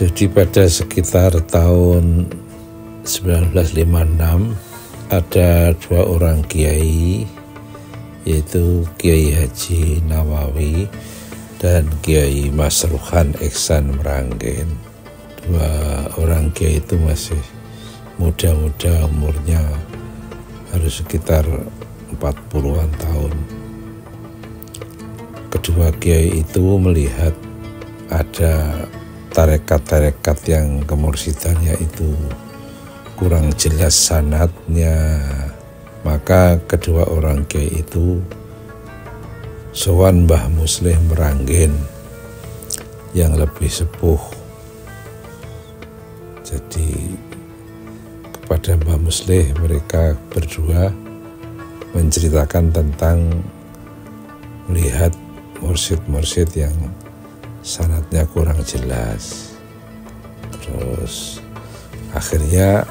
Jadi pada sekitar tahun 1956 ada dua orang kiai, yaitu Kiai Haji Nawawi dan Kiai Masruhan Ihsan Meranggen. Dua orang kiai itu masih muda-muda, umurnya harus sekitar 40-an tahun. Kedua kiai itu melihat ada tarekat-tarekat yang kemursidannya itu kurang jelas sanadnya, maka kedua orang kiai itu sowan Mbah Muslih Meranggen yang lebih sepuh. Jadi kepada Mbah Muslih mereka berdua menceritakan tentang melihat mursyid-mursyid yang sanadnya kurang jelas. Terus akhirnya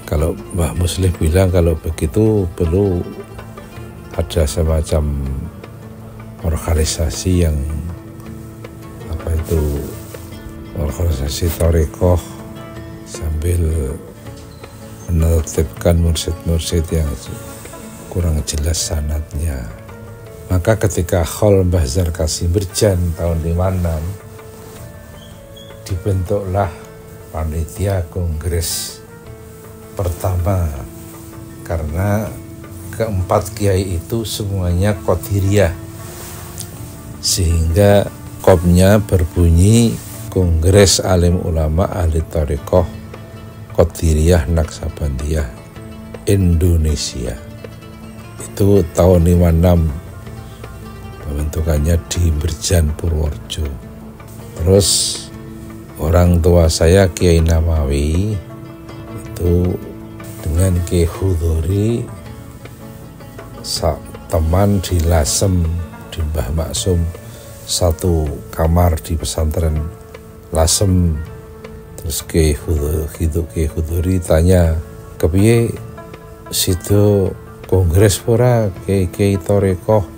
kalau Mbah Muslih bilang kalau begitu perlu ada semacam organisasi yang organisasi thariqah sambil menertibkan mursyid-mursyid yang kurang jelas sanadnya. Maka ketika Khol Mbah Zarkasi Mirjan tahun 56 dibentuklah panitia kongres pertama, karena keempat kiai itu semuanya Qadiriyah, sehingga kopnya berbunyi Kongres Alim Ulama Ahli Thariqah Qadiriyah Naksabandiyah Indonesia. Itu tahun 56 pembentukannya di Mirjan Purworejo. Terus orang tua saya Kiai Nawawi itu dengan Kiai Khudhuri teman di Lasem, di Mbah Maksum, satu kamar di pesantren Lasem. Terus Kiai Khudhuri tanya, kepiye situ kongres pura Kiai Thariqah.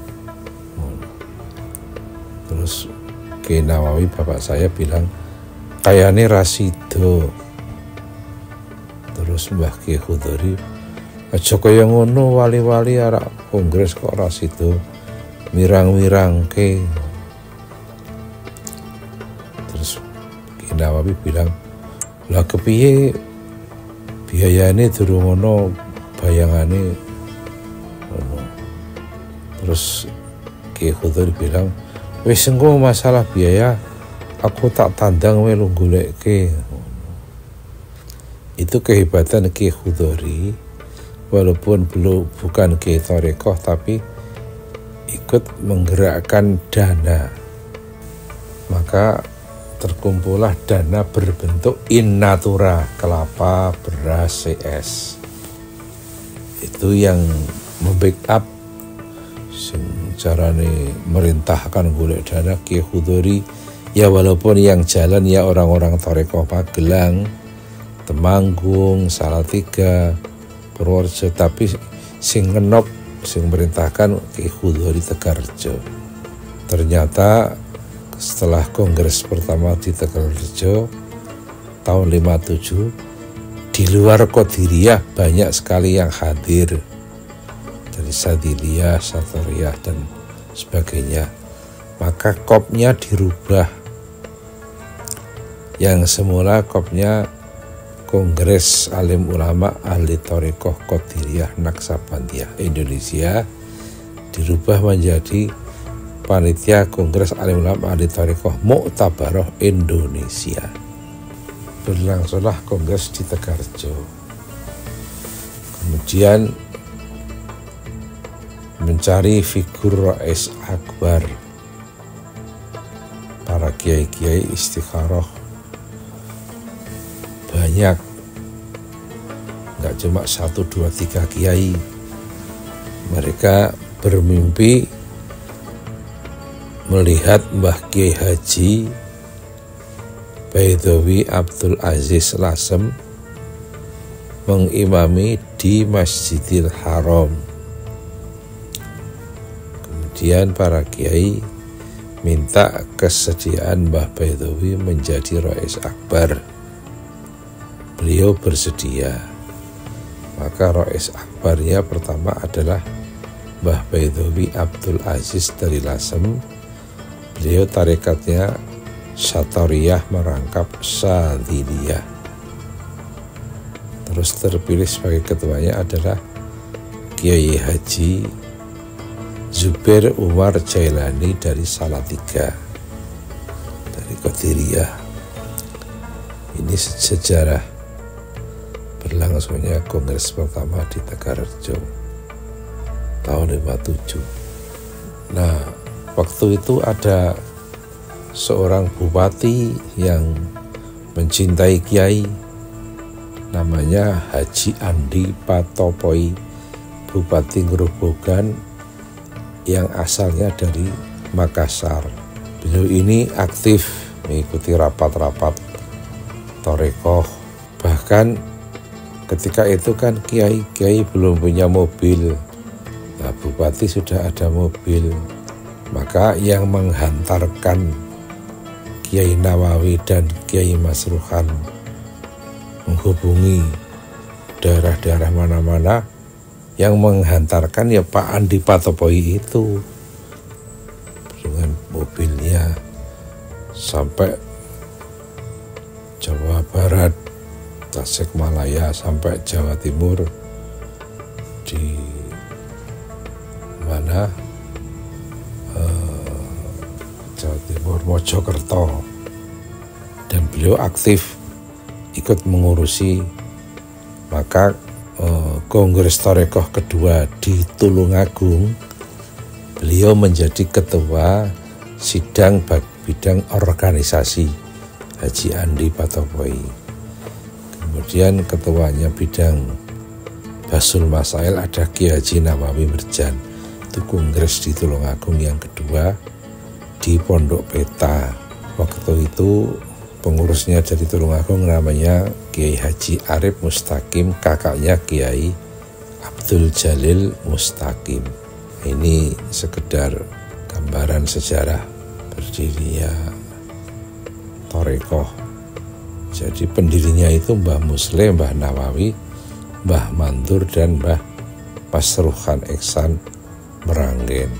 Terus Kiai Nawawi bapak saya bilang, kayane rasido. Terus Mbah Kiai Khudhuri, aja kaya ngono, wali-wali arek kongres kok rasido, mirang-mirangke. Terus Kiai Nawawi bilang, lah kepiye biayane durung ono, bayangane ono. Terus Kiai Khudhuri bilang, wis engko masalah biaya aku tak tandang we lu goleke. Itu kehebatan Kiai Khudhuri, walaupun bukan Kiai Thariqah tapi ikut menggerakkan dana. Maka terkumpullah dana berbentuk in natura, kelapa, beras, CS. Itu yang membackup carane merintahkan golek dana Kiai Khudhuri. Ya walaupun yang jalan ya orang-orang Thariqah Magelang, Temanggung, Salatiga, Purworejo, tapi sing ngenop, sing merintahkan Kiai Khudhuri Tegarrejo. Ternyata setelah kongres pertama di Tegarrejo tahun 57, di luar Qadiriyah banyak sekali yang hadir, dari Sadiliyah, Satariyah dan sebagainya. Maka kopnya dirubah. Yang semula kopnya Kongres Alim Ulama Ahli Thariqah Qadiriyah Naksabandiyah Indonesia dirubah menjadi Panitia Kongres Alim Ulama Ahli Thariqah Mu'tabaroh Indonesia. Berlangsunglah kongres di Tegarrejo. Kemudian mencari figur Rais Akbar, para kiai-kiai istikharah banyak, nggak cuma 1, 2, 3 kiai. Mereka bermimpi melihat Mbah Kiai Haji Baidawi Abdul Aziz Lasem mengimami di Masjidil Haram. Kemudian para kiai minta kesediaan Mbah Baithawi menjadi Rais Akbar. Beliau bersedia. Maka Rais Akbarnya pertama adalah Mbah Baithawi Abdul Aziz dari Lasem. Beliau tarekatnya Satoriyah merangkap Sadiliyah. Terus terpilih sebagai ketuanya adalah Kiai Haji Zubair Umar Jailani dari Salatiga, dari Qadiriyah. Ini sejarah berlangsungnya kongres pertama di Tegarrejo tahun 57. Nah, waktu itu ada seorang bupati yang mencintai kiai, namanya Haji Andi Patopoi, Bupati Grobogan yang asalnya dari Makassar. Beliau ini aktif mengikuti rapat-rapat Torekoh. Bahkan ketika itu kan kiai belum punya mobil. Nah, bupati sudah ada mobil. Maka yang menghantarkan Kiai Nawawi dan Kiai Masruhan menghubungi daerah-daerah mana-mana, yang menghantarkan ya Pak Andi Patopoi itu dengan mobilnya sampai Jawa Barat, Tasikmalaya, sampai Jawa Timur, di mana Jawa Timur, Mojokerto, dan beliau aktif ikut mengurusi. Maka Kongres Torekoh kedua di Tulungagung, beliau menjadi ketua sidang bidang organisasi Haji Andi Patopoi. Kemudian ketuanya bidang Basul Masail ada Kiai Haji Nawawi Merjan. Itu kongres di Tulungagung yang kedua di Pondok Peta. Waktu itu pengurusnya dari Tulungagung namanya Kiai Haji Arif Mustaqim, kakaknya Kiai Abdul Jalil Mustaqim. Ini sekedar gambaran sejarah berdirinya Torekoh. Jadi pendirinya itu Mbah Muslim, Mbah Nawawi, Mbah Mandur, dan Mbah Masruhan Ihsan Meranggen.